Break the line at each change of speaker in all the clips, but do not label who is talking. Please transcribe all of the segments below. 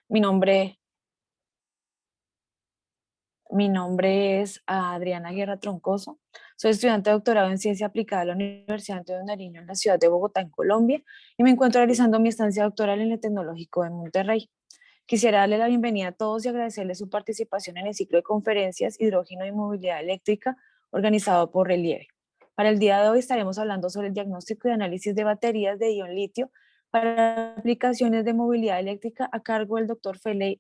Mi nombre, mi nombre es Adriana Guerra Troncoso. Soy estudiante de doctorado en Ciencia Aplicada de la Universidad Antonio Nariño en la ciudad de Bogotá, en Colombia, y me encuentro realizando mi estancia doctoral en el Tecnológico de Monterrey. Quisiera darle la bienvenida a todos y agradecerles su participación en el ciclo de conferencias Hidrógeno y Movilidad Eléctrica organizado por Relieve. Para el día de hoy estaremos hablando sobre el diagnóstico y análisis de baterías de ion litio para aplicaciones de movilidad eléctrica a cargo del doctor Ferley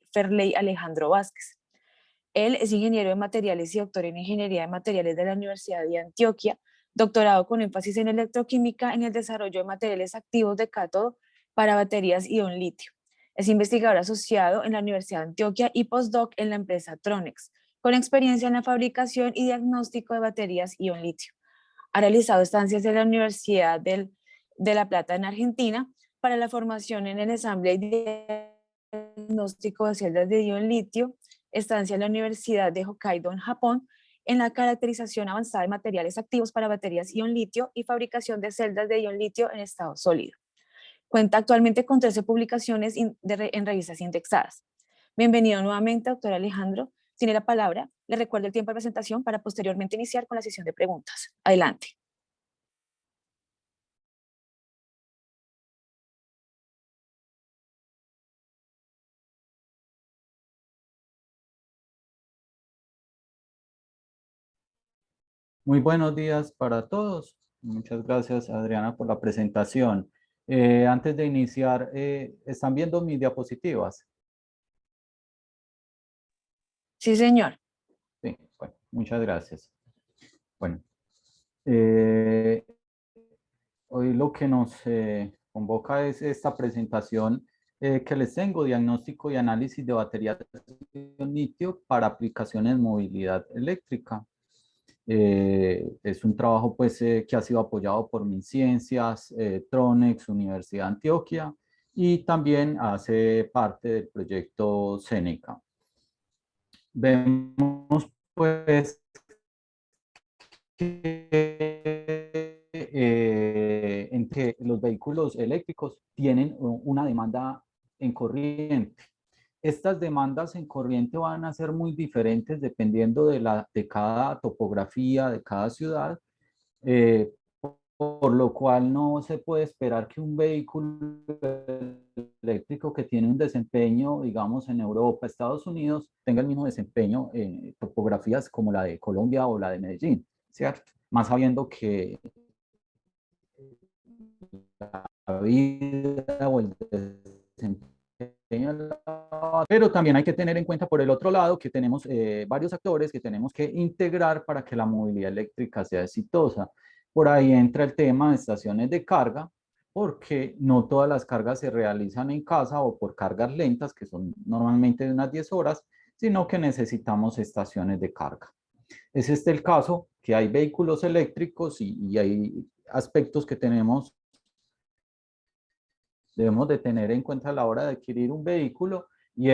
Alejandro Vázquez. Él es ingeniero de materiales y doctor en ingeniería de materiales de la Universidad de Antioquia, doctorado con énfasis en electroquímica en el desarrollo de materiales activos de cátodo para baterías ion litio. Es investigador asociado en la Universidad de Antioquia y postdoc en la empresa Tronex, con experiencia en la fabricación y diagnóstico de baterías ion litio. Ha realizado estancias en la Universidad de La Plata en Argentina para la formación en el ensamble y diagnóstico de celdas de ion litio, estancia en la Universidad de Hokkaido en Japón, en la caracterización avanzada de materiales activos para baterías ion litio y fabricación de celdas de ion litio en estado sólido. Cuenta actualmente con 13 publicaciones en revistas indexadas. Bienvenido nuevamente, doctor Alejandro. Tiene la palabra. Le recuerdo el tiempo de presentación para posteriormente iniciar con la sesión de preguntas. Adelante.
Muy buenos días para todos. Muchas gracias, Adriana, por la presentación. Antes de iniciar, ¿están viendo mis diapositivas?
Sí, señor.
Sí, bueno, muchas gracias. Bueno, eh, hoy lo que nos convoca es esta presentación que les tengo, diagnóstico y análisis de baterías de litio para aplicaciones en movilidad eléctrica. Es un trabajo pues, que ha sido apoyado por MinCiencias, Tronex, Universidad de Antioquia y también hace parte del proyecto Seneca. Vemos pues que, en que los vehículos eléctricos tienen una demanda en corriente. Estas demandas en corriente van a ser muy diferentes dependiendo de cada topografía, de cada ciudad, eh, por lo cual no se puede esperar que un vehículo eléctrico que tiene un desempeño, digamos, en Europa, Estados Unidos, tenga el mismo desempeño en topografías como la de Colombia o la de Medellín, ¿cierto? Más sabiendo que la vida o el desempeño, pero también hay que tener en cuenta por el otro lado que tenemos varios actores que tenemos que integrar para que la movilidad eléctrica sea exitosa. Por ahí entra el tema de estaciones de carga, porque no todas las cargas se realizan en casa o por cargas lentas, que son normalmente de unas 10 horas, sino que necesitamos estaciones de carga. Es este el caso, que hay vehículos eléctricos y hay aspectos que debemos de tener en cuenta a la hora de adquirir un vehículo y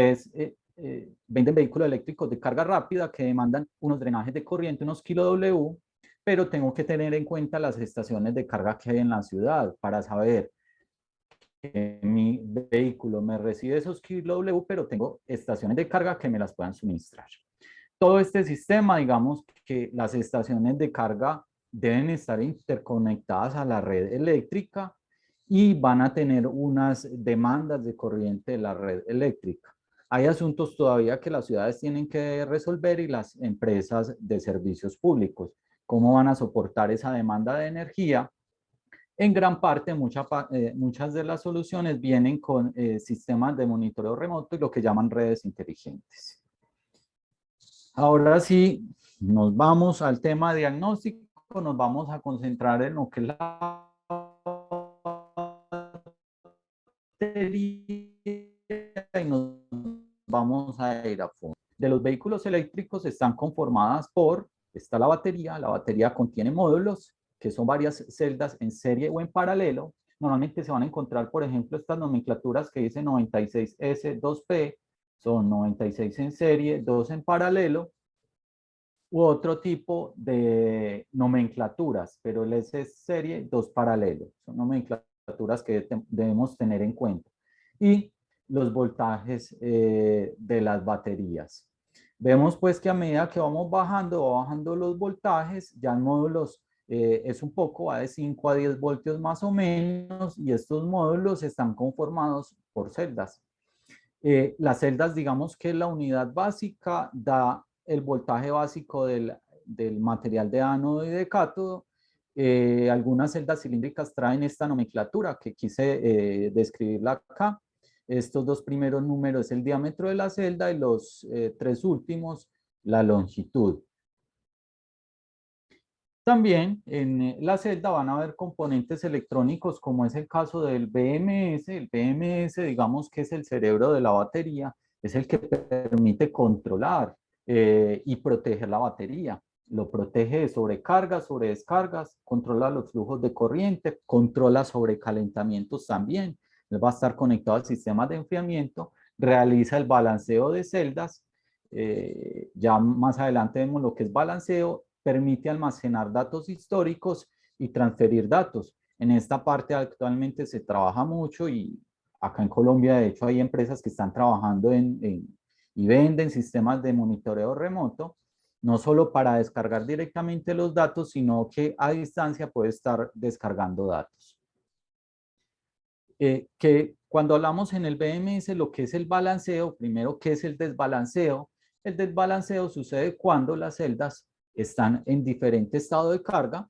venden vehículos eléctricos de carga rápida que demandan unos drenajes de corriente, unos kW, pero tengo que tener en cuenta las estaciones de carga que hay en la ciudad para saber que mi vehículo me recibe esos kW, pero tengo estaciones de carga que me las puedan suministrar. Todo este sistema, digamos que las estaciones de carga deben estar interconectadas a la red eléctrica y van a tener unas demandas de corriente de la red eléctrica. Hay asuntos todavía que las ciudades tienen que resolver y las empresas de servicios públicos. ¿Cómo van a soportar esa demanda de energía? En gran parte, muchas de las soluciones vienen con sistemas de monitoreo remoto y lo que llaman redes inteligentes. Ahora sí, nos vamos al tema diagnóstico, nos vamos a concentrar en lo que es la batería y nos vamos a ir a fondo. De los vehículos eléctricos están conformadas por, está la batería contiene módulos, que son varias celdas en serie o en paralelo. Normalmente se van a encontrar, por ejemplo, estas nomenclaturas que dicen 96S2P, son 96 en serie, 2 en paralelo, u otro tipo de nomenclaturas, pero el S es serie, 2 paralelos. Son nomenclaturas que debemos tener en cuenta. Y los voltajes de las baterías. Vemos pues que a medida que vamos bajando, va bajando los voltajes, ya en módulos es un poco, va de 5 a 10 voltios más o menos, y estos módulos están conformados por celdas. Las celdas, digamos que la unidad básica da el voltaje básico del material de ánodo y de cátodo. Algunas celdas cilíndricas traen esta nomenclatura que quise describirla acá. Estos dos primeros números es el diámetro de la celda y los tres últimos la longitud. También en la celda van a haber componentes electrónicos como es el caso del BMS. El BMS, digamos que es el cerebro de la batería, es el que permite controlar y proteger la batería. Lo protege de sobrecargas, sobre descargas, controla los flujos de corriente, controla sobrecalentamientos también. Va a estar conectado al sistema de enfriamiento, realiza el balanceo de celdas. Ya más adelante vemos lo que es balanceo, permite almacenar datos históricos y transferir datos. En esta parte actualmente se trabaja mucho y acá en Colombia de hecho hay empresas que están trabajando y venden sistemas de monitoreo remoto, no solo para descargar directamente los datos, sino que a distancia puede estar descargando datos. Que cuando hablamos en el BMS, lo que es el balanceo, primero, ¿qué es el desbalanceo? El desbalanceo sucede cuando las celdas están en diferente estado de carga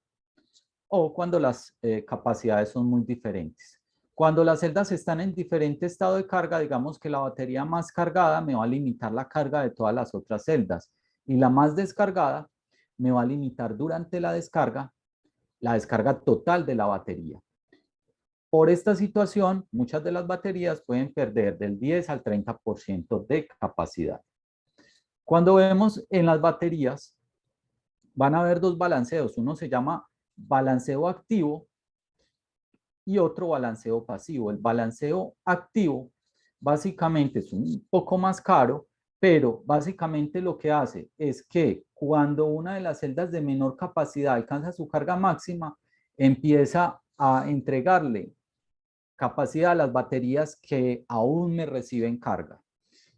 o cuando las capacidades son muy diferentes. Cuando las celdas están en diferente estado de carga, digamos que la batería más cargada me va a limitar la carga de todas las otras celdas y la más descargada me va a limitar durante la descarga total de la batería. Por esta situación, muchas de las baterías pueden perder del 10 al 30% de capacidad. Cuando vemos en las baterías, van a haber dos balanceos. Uno se llama balanceo activo y otro balanceo pasivo. El balanceo activo básicamente es un poco más caro, pero básicamente lo que hace es que cuando una de las celdas de menor capacidad alcanza su carga máxima, empieza a entregarle capacidad a las baterías que aún me reciben carga.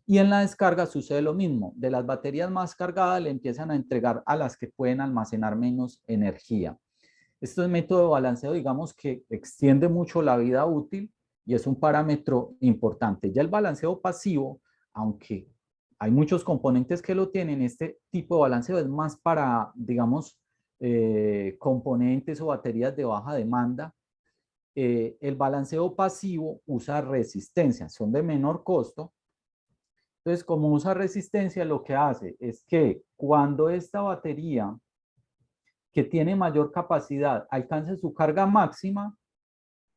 Y en la descarga sucede lo mismo. De las baterías más cargadas le empiezan a entregar a las que pueden almacenar menos energía. Este método de balanceo, digamos que extiende mucho la vida útil y es un parámetro importante. Ya el balanceo pasivo, aunque hay muchos componentes que lo tienen, este tipo de balanceo es más para, digamos, componentes o baterías de baja demanda. El balanceo pasivo usa resistencia, son de menor costo. Entonces, como usa resistencia, lo que hace es que cuando esta batería que tiene mayor capacidad alcance su carga máxima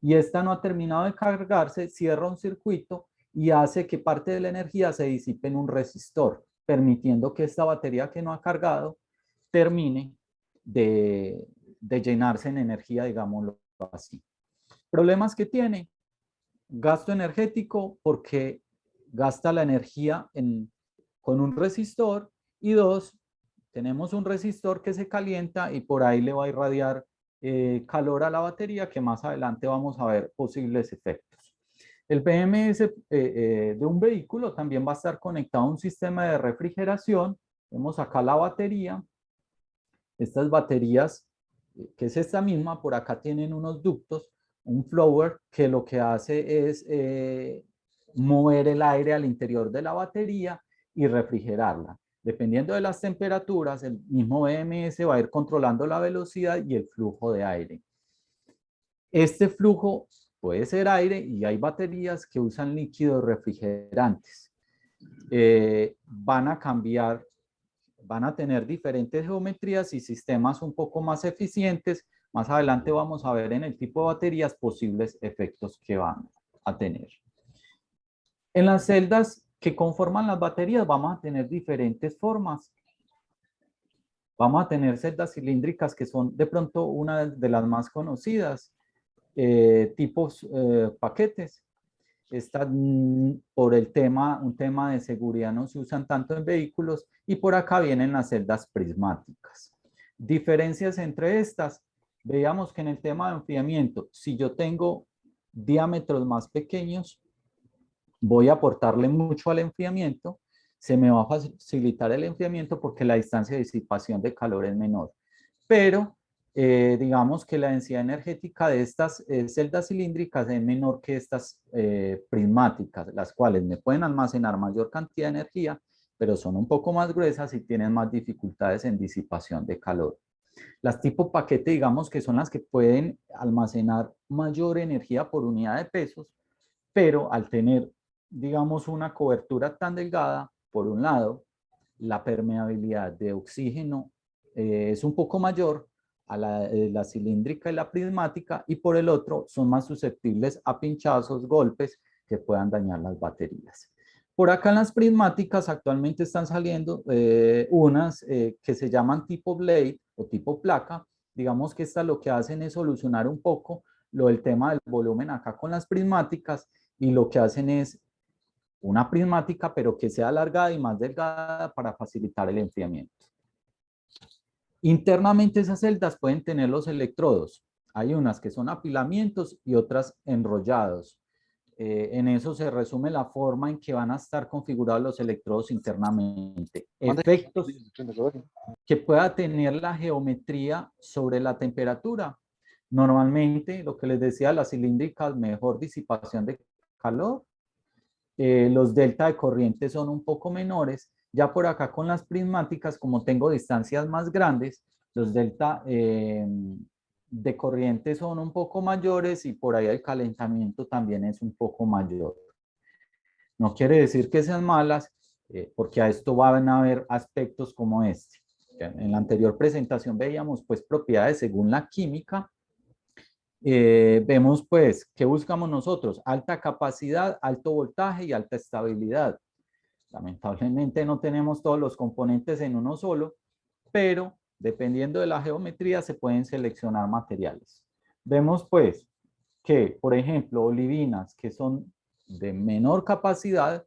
y esta no ha terminado de cargarse, cierra un circuito y hace que parte de la energía se disipe en un resistor, permitiendo que esta batería que no ha cargado termine de llenarse en energía, digámoslo así. Problemas que tiene: gasto energético porque gasta la energía con un resistor, y dos, tenemos un resistor que se calienta y por ahí le va a irradiar calor a la batería, que más adelante vamos a ver posibles efectos. El BMS de un vehículo también va a estar conectado a un sistema de refrigeración. Vemos acá la batería. Estas baterías, que es esta misma, por acá tienen unos ductos, un flower que lo que hace es mover el aire al interior de la batería y refrigerarla. Dependiendo de las temperaturas, el mismo BMS va a ir controlando la velocidad y el flujo de aire. Este flujo puede ser aire y hay baterías que usan líquidos refrigerantes. Van a cambiar, van a tener diferentes geometrías y sistemas un poco más eficientes. Más adelante vamos a ver en el tipo de baterías posibles efectos que van a tener. En las celdas que conforman las baterías vamos a tener diferentes formas. Vamos a tener celdas cilíndricas que son de pronto una de las más conocidas, tipos paquetes. Por el tema, un tema de seguridad, no se usan tanto en vehículos, y por acá vienen las celdas prismáticas. Diferencias entre estas: veíamos que en el tema de enfriamiento, si yo tengo diámetros más pequeños, voy a aportarle mucho al enfriamiento, se me va a facilitar el enfriamiento porque la distancia de disipación de calor es menor. Pero digamos que la densidad energética de estas celdas cilíndricas es menor que estas prismáticas, las cuales me pueden almacenar mayor cantidad de energía, pero son un poco más gruesas y tienen más dificultades en disipación de calor. Las tipo paquete, digamos que son las que pueden almacenar mayor energía por unidad de pesos, pero al tener, digamos, una cobertura tan delgada, por un lado, la permeabilidad de oxígeno es un poco mayor a la cilíndrica y la prismática, y por el otro son más susceptibles a pinchazos, golpes que puedan dañar las baterías. Por acá en las prismáticas actualmente están saliendo unas que se llaman tipo blade o tipo placa. Digamos que estas lo que hacen es solucionar un poco lo del tema del volumen acá con las prismáticas, y lo que hacen es una prismática, pero que sea alargada y más delgada para facilitar el enfriamiento. Internamente esas celdas pueden tener los electrodos. Hay unas que son apilamientos y otras enrollados. En eso se resume la forma en que van a estar configurados los electrodos internamente. Efectos que pueda tener la geometría sobre la temperatura. Normalmente, lo que les decía, las cilíndricas, mejor disipación de calor. Los delta de corriente son un poco menores. Ya por acá con las prismáticas, como tengo distancias más grandes, los delta de corriente son un poco mayores, y por ahí el calentamiento también es un poco mayor. No quiere decir que sean malas, porque a esto van a haber aspectos como este. En la anterior presentación veíamos pues propiedades según la química. Vemos pues qué buscamos nosotros: alta capacidad, alto voltaje y alta estabilidad. Lamentablemente no tenemos todos los componentes en uno solo, pero dependiendo de la geometría se pueden seleccionar materiales. Vemos pues que, por ejemplo, olivinas que son de menor capacidad,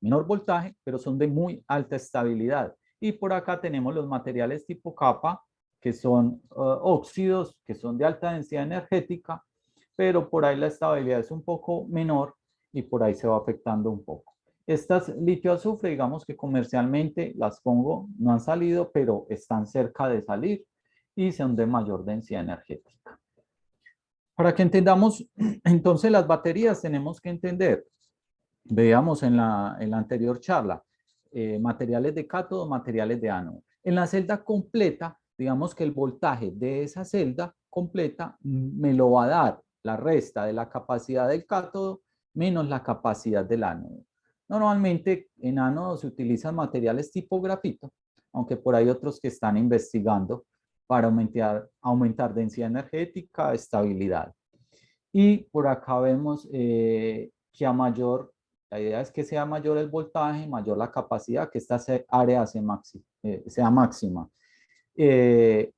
menor voltaje, pero son de muy alta estabilidad. Y por acá tenemos los materiales tipo capa, que son óxidos, que son de alta densidad energética, pero por ahí la estabilidad es un poco menor y por ahí se va afectando un poco. Estas litio azufre, digamos que comercialmente las pongo, no han salido, pero están cerca de salir y son de mayor densidad energética. Para que entendamos entonces las baterías, tenemos que entender, veíamos en la anterior charla, materiales de cátodo, materiales de ánodo. En la celda completa, digamos que el voltaje de esa celda completa me lo va a dar la resta de la capacidad del cátodo menos la capacidad del ánodo. Normalmente en ánodo se utilizan materiales tipo grafito, aunque por ahí otros que están investigando para aumentar densidad energética, estabilidad. Y por acá vemos que la idea es que sea mayor el voltaje, mayor la capacidad, que esta área sea máxima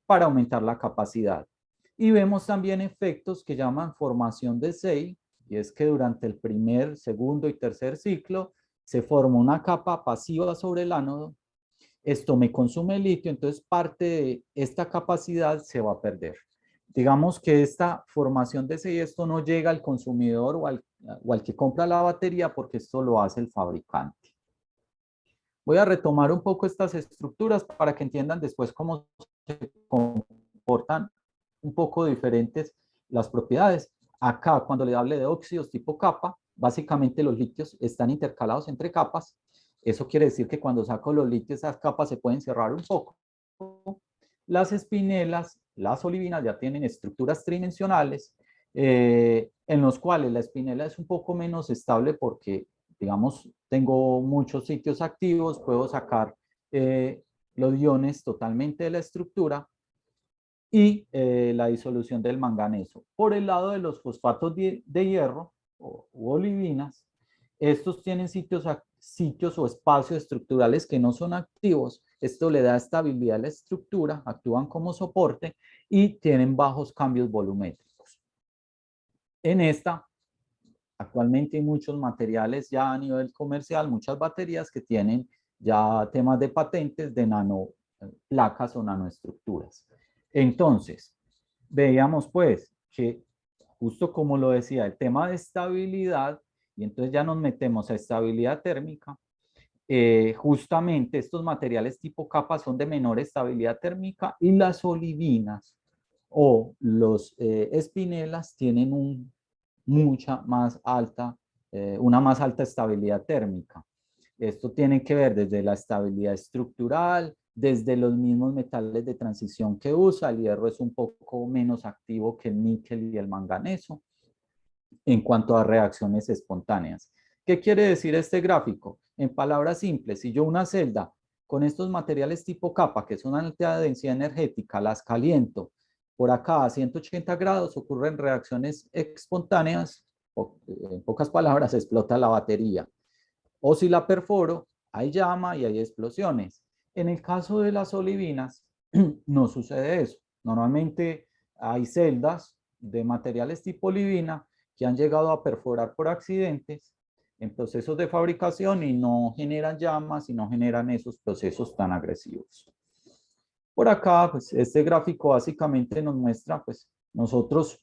para aumentar la capacidad. Y vemos también efectos que llaman formación de SEI, y es que durante el primer, segundo y tercer ciclo se forma una capa pasiva sobre el ánodo. Esto me consume litio, entonces parte de esta capacidad se va a perder. Digamos que esta formación de SEI, esto no llega al consumidor o al que compra la batería, porque esto lo hace el fabricante. Voy a retomar un poco estas estructuras para que entiendan después cómo se comportan un poco diferentes las propiedades. Acá, cuando le hable de óxidos tipo capa, básicamente los litios están intercalados entre capas. Eso quiere decir que cuando saco los litios, esas capas se pueden cerrar un poco. Las espinelas, las olivinas ya tienen estructuras tridimensionales, en los cuales la espinela es un poco menos estable porque, digamos, tengo muchos sitios activos, puedo sacar los iones totalmente de la estructura, y la disolución del manganeso. Por el lado de los fosfatos de hierro u olivinas, estos tienen sitios o espacios estructurales que no son activos. Esto le da estabilidad a la estructura, actúan como soporte y tienen bajos cambios volumétricos. En esta, actualmente hay muchos materiales ya a nivel comercial, muchas baterías que tienen ya temas de patentes de nanoplacas o nanoestructuras. Entonces, veíamos pues que, justo como lo decía, el tema de estabilidad y entonces ya nos metemos a estabilidad térmica. Justamente estos materiales tipo capa son de menor estabilidad térmica y las olivinas o los espinelas tienen una más alta estabilidad térmica. Esto tiene que ver desde la estabilidad estructural, desde los mismos metales de transición que usa. El hierro es un poco menos activo que el níquel y el manganeso en cuanto a reacciones espontáneas. ¿Qué quiere decir este gráfico? En palabras simples, si yo una celda con estos materiales tipo capa, que son alta densidad energética, las caliento por acá a 180 grados, ocurren reacciones espontáneas, en pocas palabras, explota la batería. O si la perforo, hay llama y hay explosiones. En el caso de las olivinas, no sucede eso. Normalmente hay celdas de materiales tipo olivina que han llegado a perforar por accidentes en procesos de fabricación y no generan llamas y no generan esos procesos tan agresivos. Por acá, pues este gráfico básicamente nos muestra, pues nosotros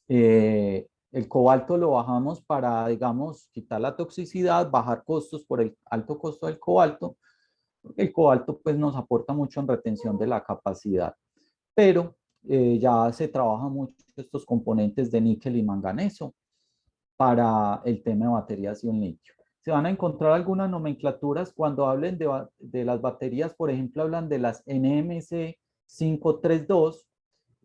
el cobalto lo bajamos para, digamos, quitar la toxicidad, bajar costos por el alto costo del cobalto. El cobalto pues nos aporta mucho en retención de la capacidad, pero ya se trabaja mucho estos componentes de níquel y manganeso para el tema de baterías ion litio. Se van a encontrar algunas nomenclaturas cuando hablen de las baterías, por ejemplo, hablan de las NMC 532.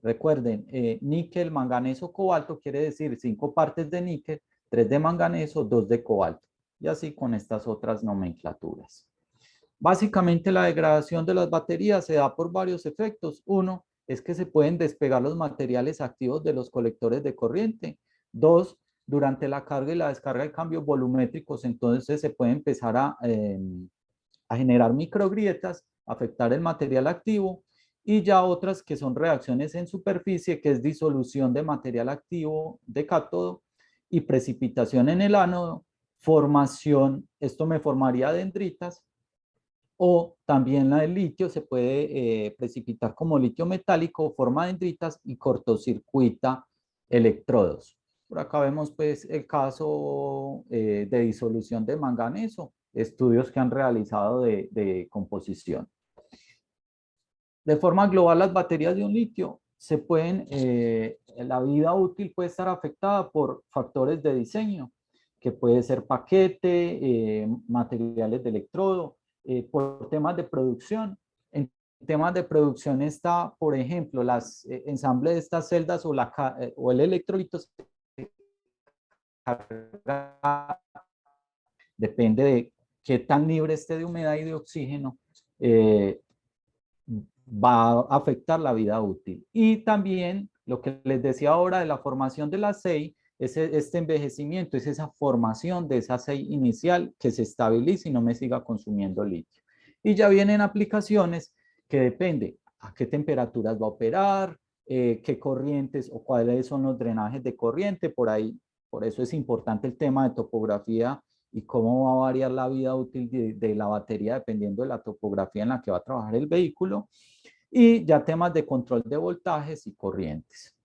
Recuerden, níquel, manganeso, cobalto quiere decir 5 partes de níquel, 3 de manganeso, 2 de cobalto. Y así con estas otras nomenclaturas. Básicamente la degradación de las baterías se da por varios efectos. Uno es que se pueden despegar los materiales activos de los colectores de corriente. Dos, durante la carga y la descarga hay cambios volumétricos, entonces se puede empezar a generar microgrietas, afectar el material activo, y ya otras que son reacciones en superficie, que es disolución de material activo de cátodo y precipitación en el ánodo, formación, esto me formaría dendritas, o también la del litio se puede precipitar como litio metálico, forma dendritas y cortocircuita electrodos. Por acá vemos pues el caso de disolución de manganeso, estudios que han realizado de composición. De forma global, las baterías de un litio la vida útil puede estar afectada por factores de diseño, que puede ser paquete, materiales de electrodo, por temas de producción. En temas de producción está, por ejemplo, ensamble de estas celdas o el electrolito depende de qué tan libre esté de humedad y de oxígeno, va a afectar la vida útil. Y también lo que les decía ahora de la formación de la SEI, este envejecimiento, es esa formación de esa SEI inicial que se estabilice y no me siga consumiendo litio. Y ya vienen aplicaciones que depende a qué temperaturas va a operar, qué corrientes o cuáles son los drenajes de corriente, por ahí, por eso es importante el tema de topografía y cómo va a variar la vida útil de la batería dependiendo de la topografía en la que va a trabajar el vehículo, y ya temas de control de voltajes y corrientes.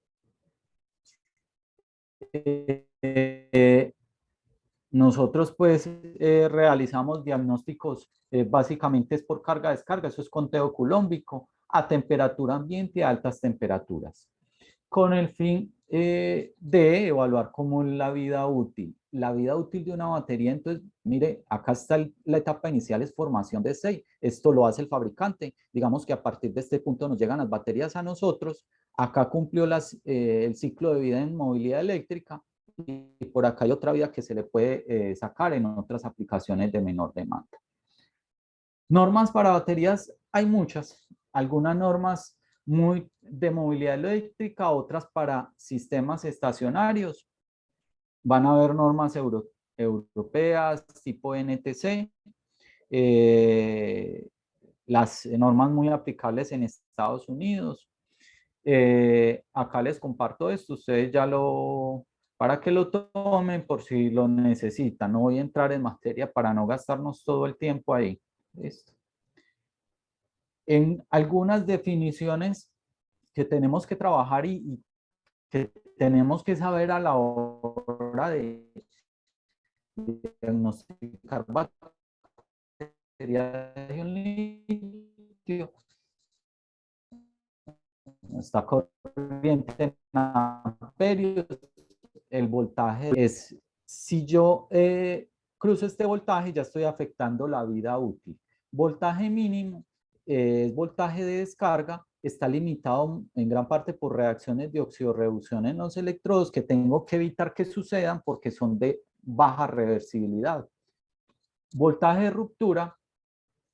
Nosotros pues realizamos diagnósticos, básicamente es por carga-descarga, eso es conteo culómbico, a temperatura ambiente, a altas temperaturas, con el fin de evaluar cómo es la vida útil. La vida útil de una batería, entonces, mire, acá está la etapa inicial, es formación de SEI. Esto lo hace el fabricante. Digamos que a partir de este punto nos llegan las baterías a nosotros. Acá cumplió el ciclo de vida en movilidad eléctrica y por acá hay otra vida que se le puede sacar en otras aplicaciones de menor demanda. Normas para baterías hay muchas. Algunas normas muy de movilidad eléctrica, otras para sistemas estacionarios. Van a haber normas europeas tipo NTC, las normas muy aplicables en Estados Unidos. Acá les comparto esto, ustedes para que lo tomen por si lo necesitan. No voy a entrar en materia para no gastarnos todo el tiempo ahí. ¿Listo? En algunas definiciones que tenemos que trabajar y que tenemos que saber a la hora diagnosticar batería de un litio, está corriente en amperios, el voltaje es, si yo cruzo este voltaje, ya estoy afectando la vida útil. Voltaje mínimo es voltaje de descarga, está limitado en gran parte por reacciones de oxidorreducción en los electrodos que tengo que evitar que sucedan porque son de baja reversibilidad. Voltaje de ruptura,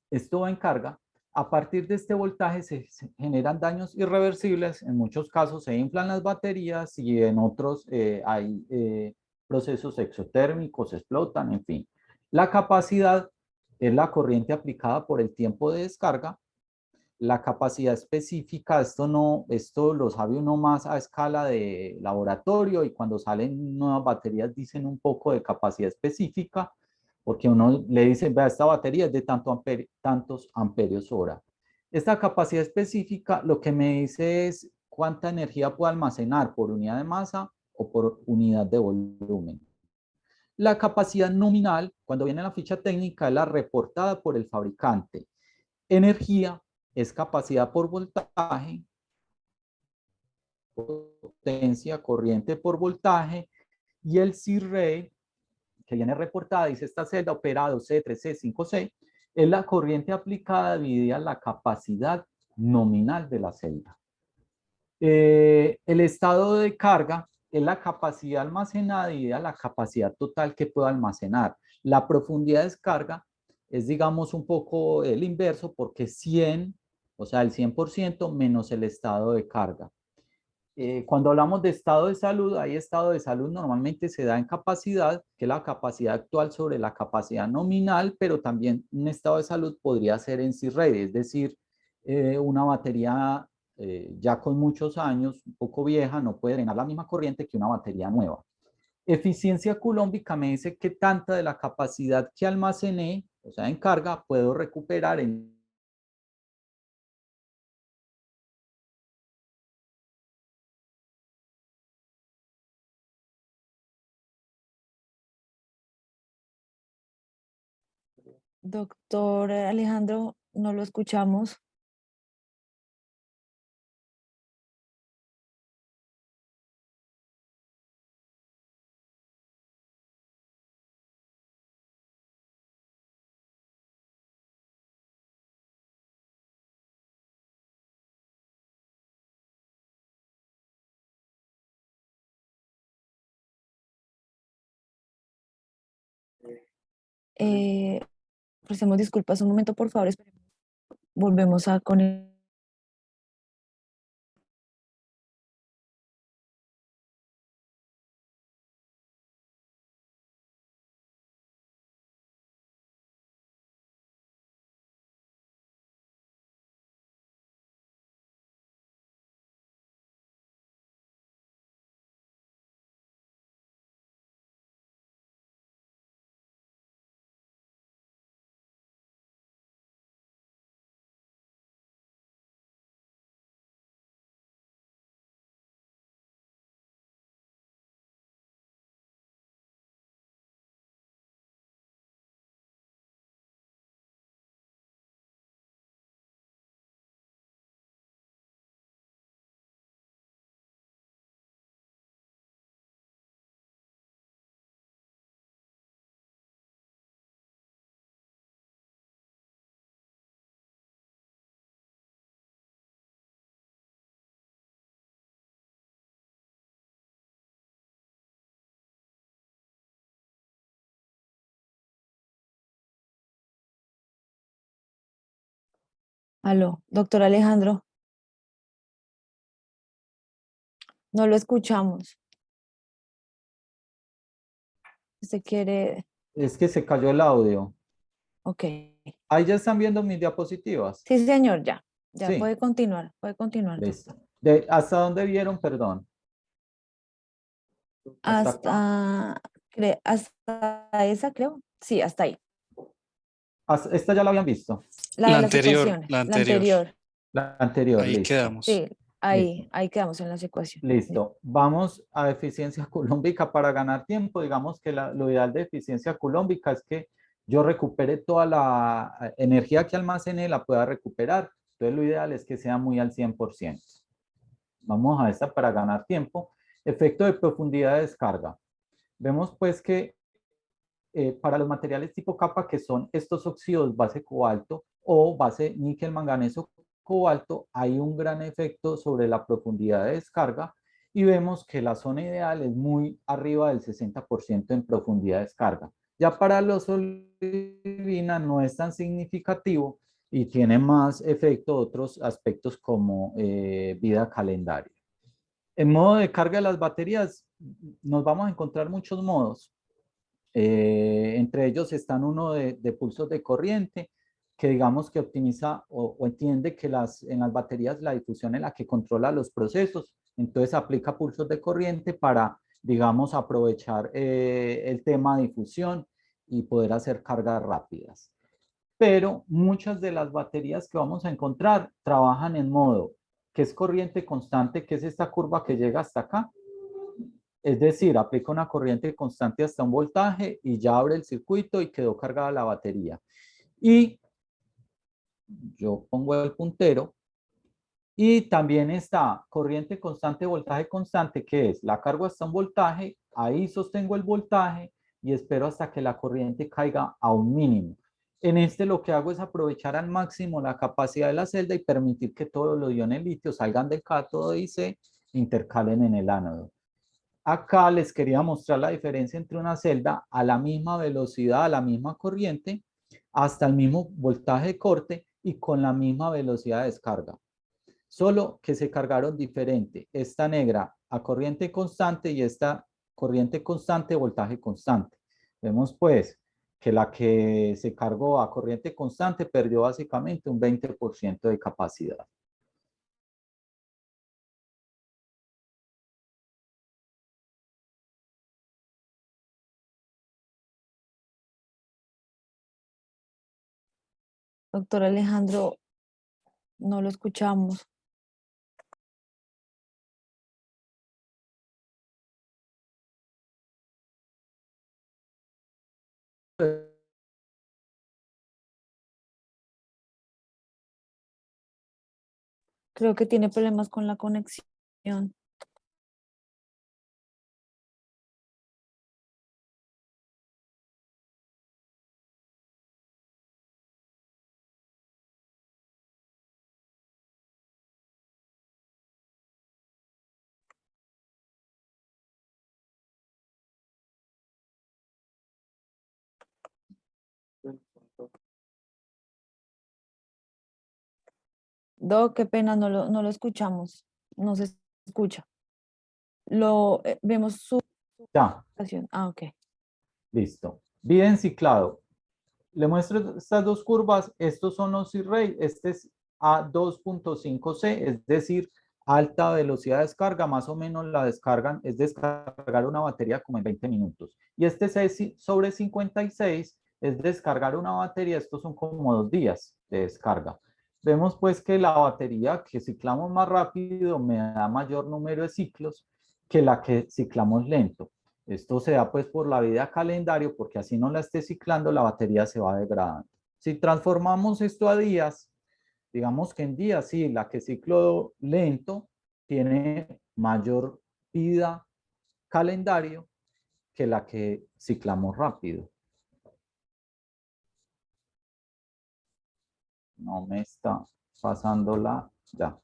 esto va en carga. A partir de este voltaje se generan daños irreversibles, en muchos casos se inflan las baterías y en otros hay procesos exotérmicos, explotan, en fin. La capacidad es la corriente aplicada por el tiempo de descarga. La capacidad específica, esto lo sabe uno más a escala de laboratorio y cuando salen nuevas baterías dicen un poco de capacidad específica, porque uno le dice, vea, esta batería es de tantos amperios hora. Esta capacidad específica lo que me dice es cuánta energía puede almacenar por unidad de masa o por unidad de volumen. La capacidad nominal, cuando viene la ficha técnica, es la reportada por el fabricante. Energía es capacidad por voltaje, potencia, corriente por voltaje, y el C-Ray, que viene reportada, dice esta celda operado C3, C5, C, es la corriente aplicada dividida la capacidad nominal de la celda. El estado de carga es la capacidad almacenada dividida la capacidad total que puedo almacenar. La profundidad de descarga es, digamos, un poco el inverso porque 100, o sea, el 100% menos el estado de carga. Cuando hablamos de estado de salud, hay estado de salud normalmente se da en capacidad, que es la capacidad actual sobre la capacidad nominal, pero también un estado de salud podría ser en C-Ready, es decir, una batería ya con muchos años, un poco vieja, no puede drenar la misma corriente que una batería nueva. Eficiencia culómbica me dice que tanta de la capacidad que almacené, o sea, en carga, puedo recuperar en
Doctor Alejandro, no lo escuchamos. Eh, Ofrecemos disculpas un momento, por favor. Volvemos a conectar. Aló, doctor Alejandro, no lo escuchamos. ¿Usted quiere?
es que se cayó el audio.
Ok.
Ahí ya están viendo mis diapositivas.
Sí, señor, ya. Ya
Sí,
puede continuar,
listo.
doctor.
¿Hasta dónde vieron, perdón? Hasta acá.
Hasta esa, creo. Sí, hasta ahí.
Esta ya la habían visto.
La de las ecuaciones,
La
la
anterior.
anterior.
La anterior,
Ahí
listo.
quedamos.
Sí,
Listo.
ahí quedamos en las ecuaciones.
Listo. Vamos a eficiencia culómbica para ganar tiempo. Digamos que lo ideal de eficiencia culómbica es que yo recupere toda la energía que almacené, la pueda recuperar. Entonces, lo ideal es que sea muy al 100%. Vamos a esta para ganar tiempo. Efecto de profundidad de descarga. Vemos pues que para los materiales tipo capa, que son estos óxidos base cobalto o base níquel manganeso cobalto, hay un gran efecto sobre la profundidad de descarga y vemos que la zona ideal es muy arriba del 60% en profundidad de descarga. Ya para los olivina no es tan significativo y tiene más efecto otros aspectos como vida calendario. En modo de carga de las baterías, nos vamos a encontrar muchos modos. Entre ellos están uno de pulsos de corriente, que digamos que optimiza o entiende que en las baterías la difusión es la que controla los procesos, entonces aplica pulsos de corriente para, digamos, aprovechar el tema de difusión y poder hacer cargas rápidas. Pero muchas de las baterías que vamos a encontrar trabajan en modo que es corriente constante, que es esta curva que llega hasta acá, es decir, aplica una corriente constante hasta un voltaje y ya abre el circuito y quedó cargada la batería. Y yo pongo el puntero y también está corriente constante, voltaje constante, que es la cargo hasta un voltaje, ahí sostengo el voltaje y espero hasta que la corriente caiga a un mínimo. En este lo que hago es aprovechar al máximo la capacidad de la celda y permitir que todos los iones litio salgan del cátodo y se intercalen en el ánodo. Acá les quería mostrar la diferencia entre una celda a la misma velocidad, a la misma corriente, hasta el mismo voltaje de corte y con la misma velocidad de descarga. Solo que se cargaron diferente. Esta negra a corriente constante y esta corriente constante, voltaje constante. Vemos pues que la que se cargó a corriente constante perdió básicamente un 20% de capacidad.
Doctor Alejandro, no lo escuchamos. Creo que tiene problemas con la conexión. Doc, qué pena, no lo escuchamos. No se escucha. Vemos su
Ya,
estación. Ah, ok.
listo. Vida en ciclado. Le muestro estas dos curvas. Estos son los C-Ray. Este es a 2.5C, es decir, alta velocidad de descarga. Más o menos la descargan, es descargar una batería como en 20 minutos. Y este C sobre 56 es descargar una batería. Estos son como 2 días de descarga. Vemos pues que la batería que ciclamos más rápido me da mayor número de ciclos que la que ciclamos lento. Esto se da pues por la vida calendario, porque así no la esté ciclando, la batería se va degradando. Si transformamos esto a días, digamos que en días, sí, la que ciclo lento tiene mayor vida calendario que la que ciclamos rápido. No me está pasando la, ya.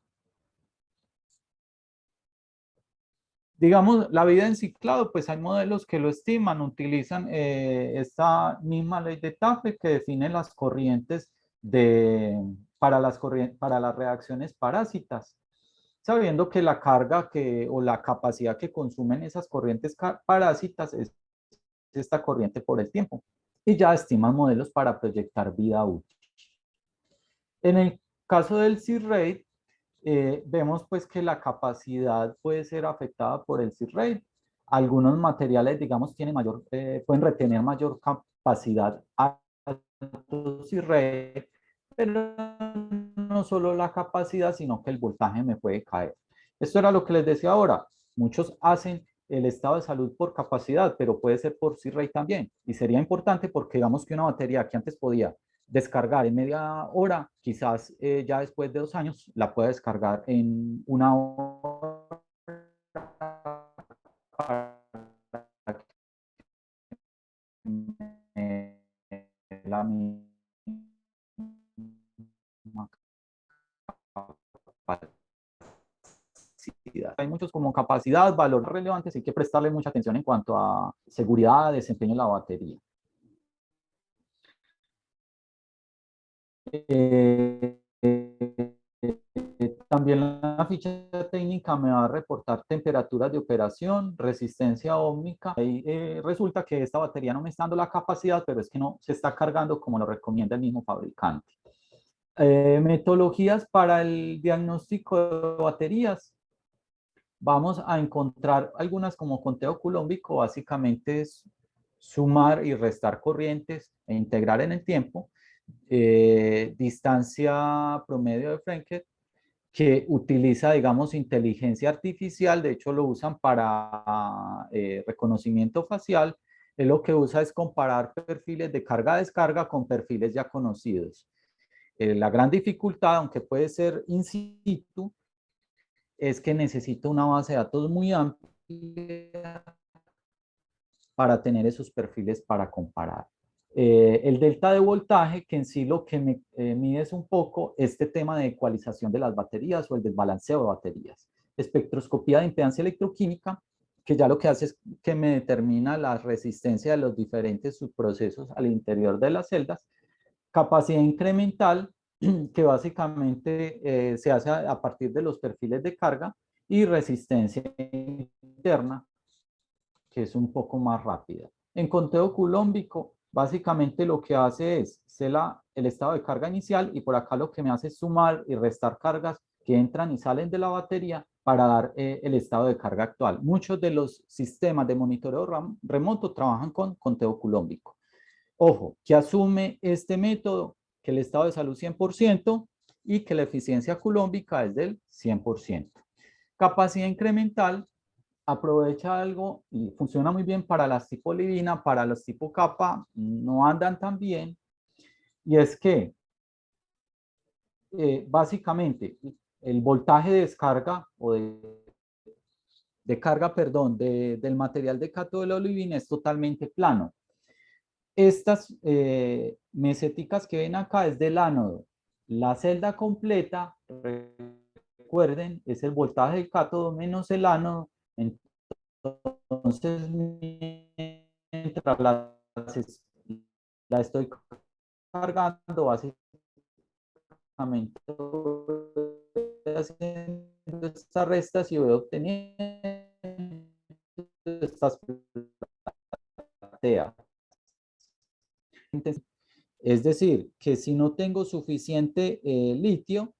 Digamos, la vida en ciclado, pues hay modelos que lo estiman, utilizan esta misma ley de Tafel que define las corrientes para las reacciones parásitas, sabiendo que la carga o la capacidad que consumen esas corrientes parásitas es esta corriente por el tiempo. Y ya estiman modelos para proyectar vida útil. En el caso del C-Rate, vemos pues que la capacidad puede ser afectada por el C-Rate. Algunos materiales, digamos, pueden retener mayor capacidad a C-Rate, pero no solo la capacidad, sino que el voltaje me puede caer. Esto era lo que les decía ahora. Muchos hacen el estado de salud por capacidad, pero puede ser por C-rate también. Y sería importante porque digamos que una batería que antes podía descargar en media hora, quizás ya después de 2 años la pueda descargar en una hora la misma capacidad. Hay muchos como capacidad, valor relevantes, hay que prestarle mucha atención en cuanto a seguridad, desempeño de la batería. También la ficha técnica me va a reportar temperaturas de operación, resistencia óhmica. Ahí resulta que esta batería no me está dando la capacidad, pero es que no se está cargando como lo recomienda el mismo fabricante. Metodologías para el diagnóstico de baterías. Vamos a encontrar algunas como conteo culombico, básicamente es sumar y restar corrientes e integrar en el tiempo. Distancia promedio de Frenkel, que utiliza, digamos, inteligencia artificial, de hecho lo usan para reconocimiento facial, lo que usa es comparar perfiles de carga-descarga con perfiles ya conocidos. La gran dificultad, aunque puede ser in situ, es que necesito una base de datos muy amplia para tener esos perfiles para comparar. El delta de voltaje, que en sí lo que me mide es un poco este tema de ecualización de las baterías o el desbalanceo de baterías. Espectroscopía de impedancia electroquímica, que ya lo que hace es que me determina la resistencia de los diferentes subprocesos al interior de las celdas. Capacidad incremental, que básicamente se hace a partir de los perfiles de carga, y resistencia interna, que es un poco más rápida. En conteo culómbico, básicamente lo que hace es el estado de carga inicial, y por acá lo que me hace es sumar y restar cargas que entran y salen de la batería para dar el estado de carga actual. Muchos de los sistemas de monitoreo remoto trabajan con conteo culómbico. Ojo, que asume este método que el estado de salud 100% y que la eficiencia culómbica es del 100%. Capacidad incremental aprovecha algo y funciona muy bien para las tipo Livina, para los tipo capa no andan tan bien, y es que básicamente el voltaje de descarga o de carga, perdón, del material de cátodo de la olivina es totalmente plano. Estas meseticas que ven acá es del ánodo. La celda completa, recuerden, es el voltaje del cátodo menos el ánodo. Entonces, mientras la estoy cargando, básicamente haciendo estas restas y voy obteniendo estas plateas. Es decir, que si no tengo suficiente litio,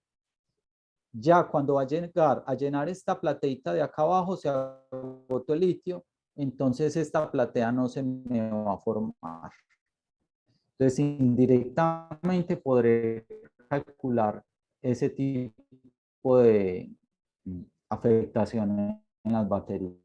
ya cuando va a llegar a llenar esta plateita de acá abajo, se agotó el litio, entonces esta platea no se me va a formar. Entonces, indirectamente podré calcular ese tipo de afectaciones en las baterías.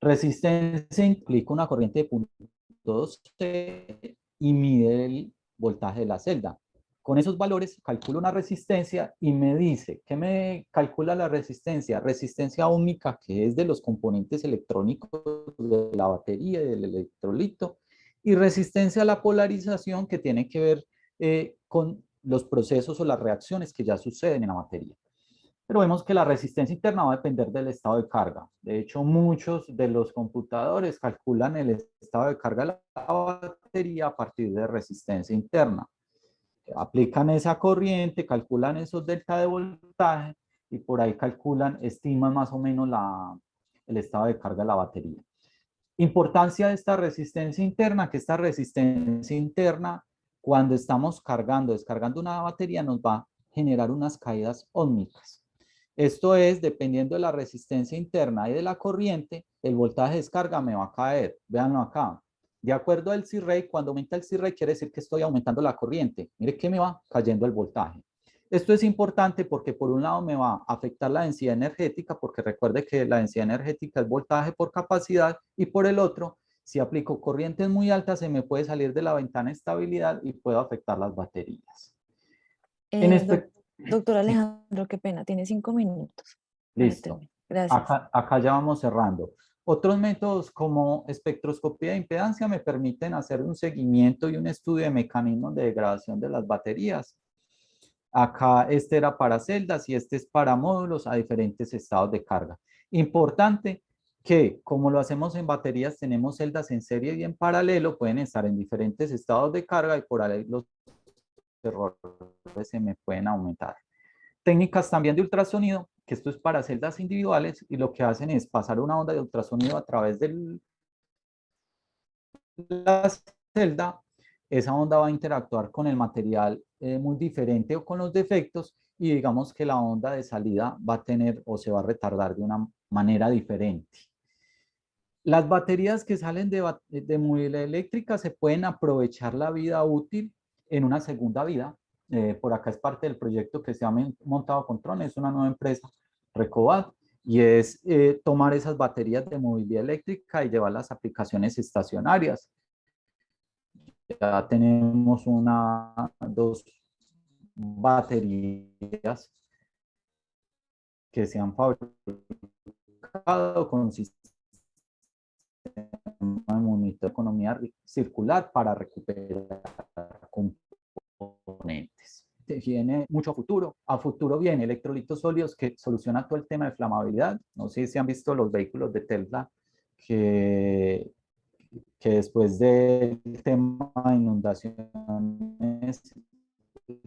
Resistencia implica una corriente de 0.2C y mide el voltaje de la celda. Con esos valores calculo una resistencia y me dice, ¿qué me calcula la resistencia? Resistencia óhmica, que es de los componentes electrónicos de la batería y del electrolito, y resistencia a la polarización, que tiene que ver con los procesos o las reacciones que ya suceden en la batería. Pero vemos que la resistencia interna va a depender del estado de carga. De hecho, muchos de los computadores calculan el estado de carga de la batería a partir de resistencia interna. Aplican esa corriente, calculan esos delta de voltaje y por ahí calculan, estiman más o menos el estado de carga de la batería. Importancia de esta resistencia interna, que esta resistencia interna, cuando estamos descargando una batería, nos va a generar unas caídas óhmicas. Esto es, dependiendo de la resistencia interna y de la corriente, el voltaje de descarga me va a caer. Véanlo acá. De acuerdo al C-rate, cuando aumenta el C-rate quiere decir que estoy aumentando la corriente. Mire que me va cayendo el voltaje. Esto es importante porque por un lado me va a afectar la densidad energética, porque recuerde que la densidad energética es voltaje por capacidad, y por el otro, si aplico corrientes muy altas, se me puede salir de la ventana de estabilidad y puedo afectar las baterías. En
Eh, doc-
este,
Doctor
sí,
Alejandro, qué pena, tiene 5 minutos para
listo.
terminar. Gracias.
Acá ya vamos cerrando. Otros métodos como espectroscopía de impedancia me permiten hacer un seguimiento y un estudio de mecanismos de degradación de las baterías. Acá este era para celdas y este es para módulos a diferentes estados de carga. Importante que como lo hacemos en baterías, tenemos celdas en serie y en paralelo, pueden estar en diferentes estados de carga y por ahí los errores se me pueden aumentar. Técnicas también de ultrasonido, que esto es para celdas individuales y lo que hacen es pasar una onda de ultrasonido a través de la celda. Esa onda va a interactuar con el material muy diferente o con los defectos y digamos que la onda de salida va a tener o se va a retardar de una manera diferente. Las baterías que salen de movilidad eléctrica se pueden aprovechar la vida útil en una segunda vida. Por acá es parte del proyecto que se ha montado con Tron, es una nueva empresa, Recovad, y es tomar esas baterías de movilidad eléctrica y llevarlas a aplicaciones estacionarias. Ya tenemos dos baterías que se han fabricado con sistema de monitoreo de economía circular para recuperar componentes. Viene mucho a futuro. A futuro viene electrolitos sólidos que soluciona todo el tema de flamabilidad. No sé si han visto los vehículos de Tesla que, que después del tema de inundaciones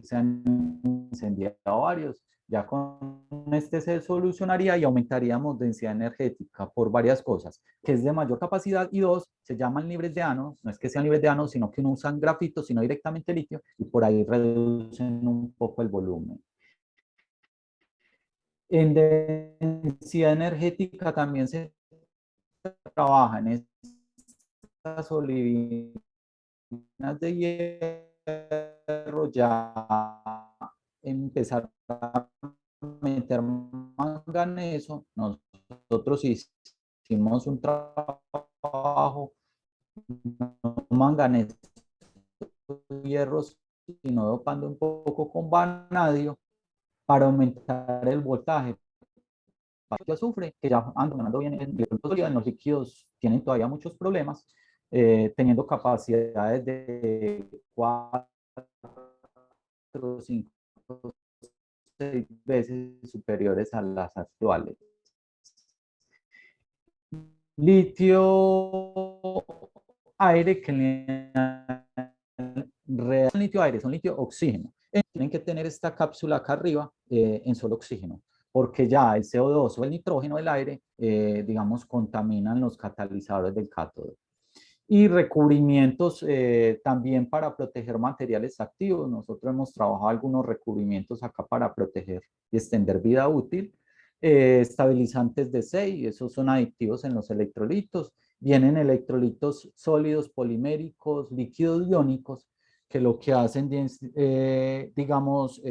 se han incendiado varios. Ya con este se solucionaría y aumentaríamos densidad energética por varias cosas, que es de mayor capacidad y dos, se llaman libres de ánodos, no es que sean libres de ánodos, sino que no usan grafito, sino directamente litio y por ahí reducen un poco el volumen. En densidad energética también se trabaja en estas olivinas de hierro, ya empezar a meter manganeso. Nosotros hicimos un trabajo, no manganeso, hierros, sino dopando un poco con vanadio para aumentar el voltaje. De azufre, que ya ando ganando bien en los líquidos, tienen todavía muchos problemas, teniendo capacidades de 4, 5, 6 veces superiores a las actuales. Litio aire que son litio aire, son litio oxígeno. Tienen que tener esta cápsula acá arriba en solo oxígeno, porque ya el CO2 o el nitrógeno del aire, digamos, contaminan los catalizadores del cátodo. Y recubrimientos también para proteger materiales activos. Nosotros hemos trabajado algunos recubrimientos acá para proteger y extender vida útil. Estabilizantes de SEI, esos son aditivos en los electrolitos. Vienen electrolitos sólidos, poliméricos, líquidos iónicos, que lo que hacen, digamos,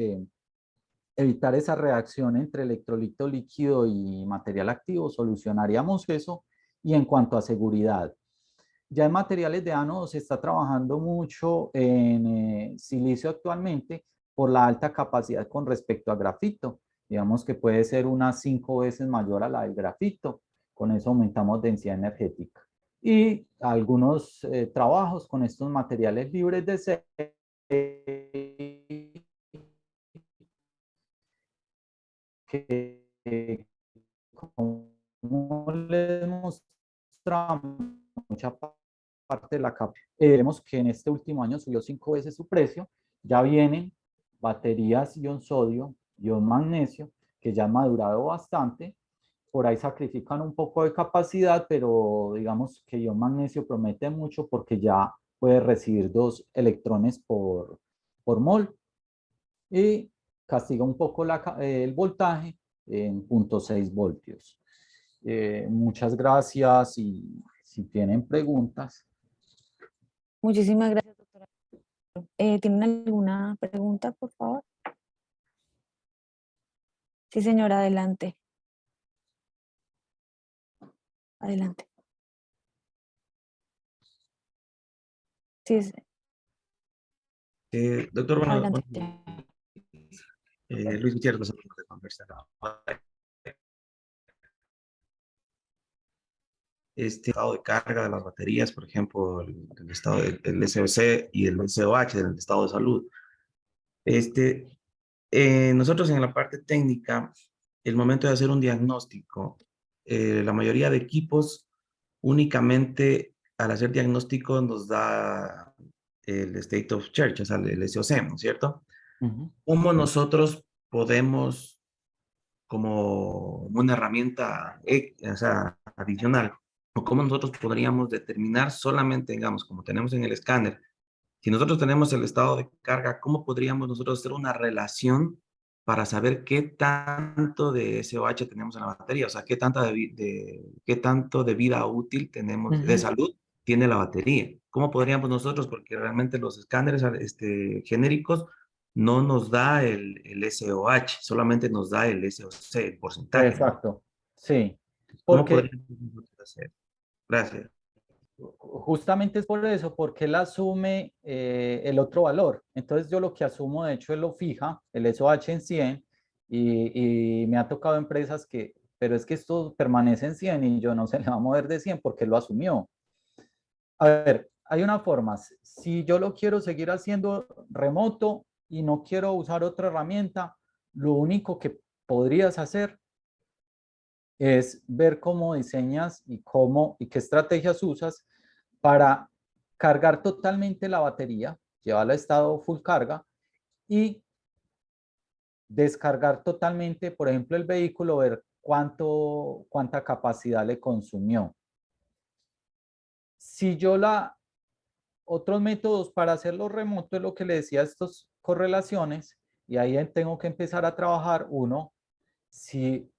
evitar esa reacción entre electrolito líquido y material activo, solucionaríamos eso. Y en cuanto a seguridad, ya en materiales de ánodo se está trabajando mucho en silicio actualmente por la alta capacidad con respecto a grafito. Digamos que puede ser unas 5 veces mayor a la del grafito. Con eso aumentamos densidad energética. Y algunos trabajos con estos materiales libres de C que como les mostramos, mucha parte de la capa. Vemos que en este último año subió 5 veces su precio. Ya vienen baterías ion sodio, ion magnesio, que ya han madurado bastante. Por ahí sacrifican un poco de capacidad, pero digamos que ion magnesio promete mucho porque ya puede recibir 2 electrones por mol y castiga un poco el voltaje en 0.6 voltios. Muchas gracias y si tienen preguntas.
Muchísimas gracias, doctora. ¿Tienen alguna pregunta, por favor? Sí, señora, adelante. Adelante. Sí,
Doctor, bueno,
adelante.
Luis Gutiérrez, los amigos de Conversa. Este estado de carga de las baterías, por ejemplo, el estado del SOC y el SOH del estado de salud. Este, nosotros en la parte técnica, el momento de hacer un diagnóstico, la mayoría de equipos únicamente al hacer diagnóstico nos da el State of Church, o sea, el SOC, ¿no es cierto? ¿Cómo nosotros podemos, como una herramienta o sea, adicional, o cómo nosotros podríamos determinar solamente, digamos, como tenemos en el escáner, si nosotros tenemos el estado de carga, ¿cómo podríamos nosotros hacer una relación para saber qué tanto de SOH tenemos en la batería? O sea, qué tanto de vida útil tenemos, de salud tiene la batería. ¿Cómo podríamos nosotros? Porque realmente los escáneres genéricos no nos da el SOH, solamente nos da el SOC, el porcentaje, ¿no?
Exacto, sí,
¿Cómo
porque
podríamos nosotros hacer? Gracias.
justamente es por eso, porque él asume el otro valor. Entonces yo lo que asumo, de hecho, él lo fija, el SOH en 100, y me ha tocado empresas que, pero es que esto permanece en 100 y yo no se le va a mover de 100 porque él lo asumió. A ver, hay una forma. Si yo lo quiero seguir haciendo remoto y no quiero usar otra herramienta, lo único que podrías hacer es ver cómo diseñas y cómo y qué estrategias usas para cargar totalmente la batería, llevarla a estado full carga y descargar totalmente, por ejemplo, el vehículo, ver cuánta capacidad le consumió. Si yo otros métodos para hacerlo remoto es lo que le decía, estas correlaciones, y ahí tengo que empezar a trabajar. Uno, si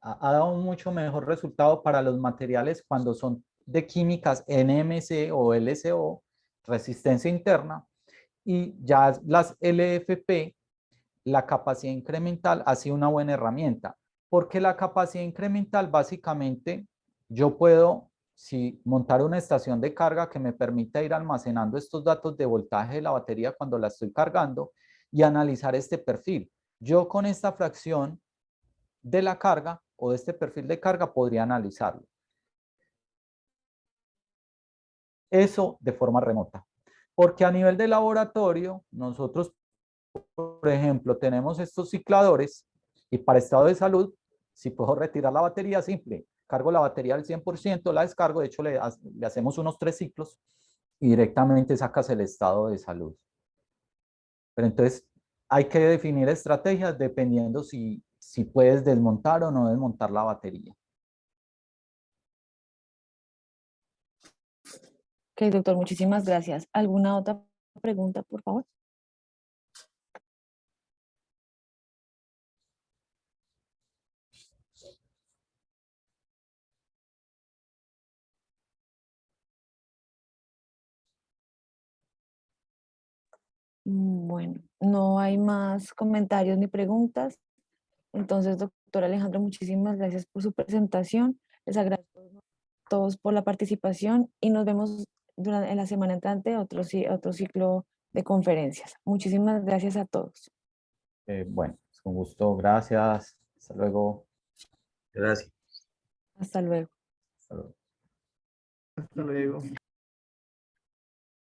ha dado un mucho mejor resultado para los materiales cuando son de químicas NMC o LCO, resistencia interna, y ya las LFP, la capacidad incremental ha sido una buena herramienta, porque la capacidad incremental básicamente yo puedo si montar una estación de carga que me permita ir almacenando estos datos de voltaje de la batería cuando la estoy cargando y analizar este perfil. Yo con esta fracción de la carga o de este perfil de carga podría analizarlo. Eso de forma remota. Porque a nivel de laboratorio, nosotros, por ejemplo, tenemos estos cicladores y para estado de salud, si puedo retirar la batería, simple. Cargo la batería al 100%, la descargo, de hecho le hacemos unos 3 ciclos y directamente sacas el estado de salud. Pero entonces hay que definir estrategias dependiendo si puedes desmontar o no desmontar la batería.
Ok, doctor, muchísimas gracias. ¿Alguna otra pregunta, por favor? Bueno, no hay más comentarios ni preguntas. Entonces, doctor Alejandro, muchísimas gracias por su presentación. Les agradezco a todos por la participación y nos vemos en la semana entrante otro ciclo de conferencias. Muchísimas gracias a todos.
Bueno, con gusto, gracias. Hasta luego.
Gracias.
Hasta luego.
Hasta luego.
Hasta luego.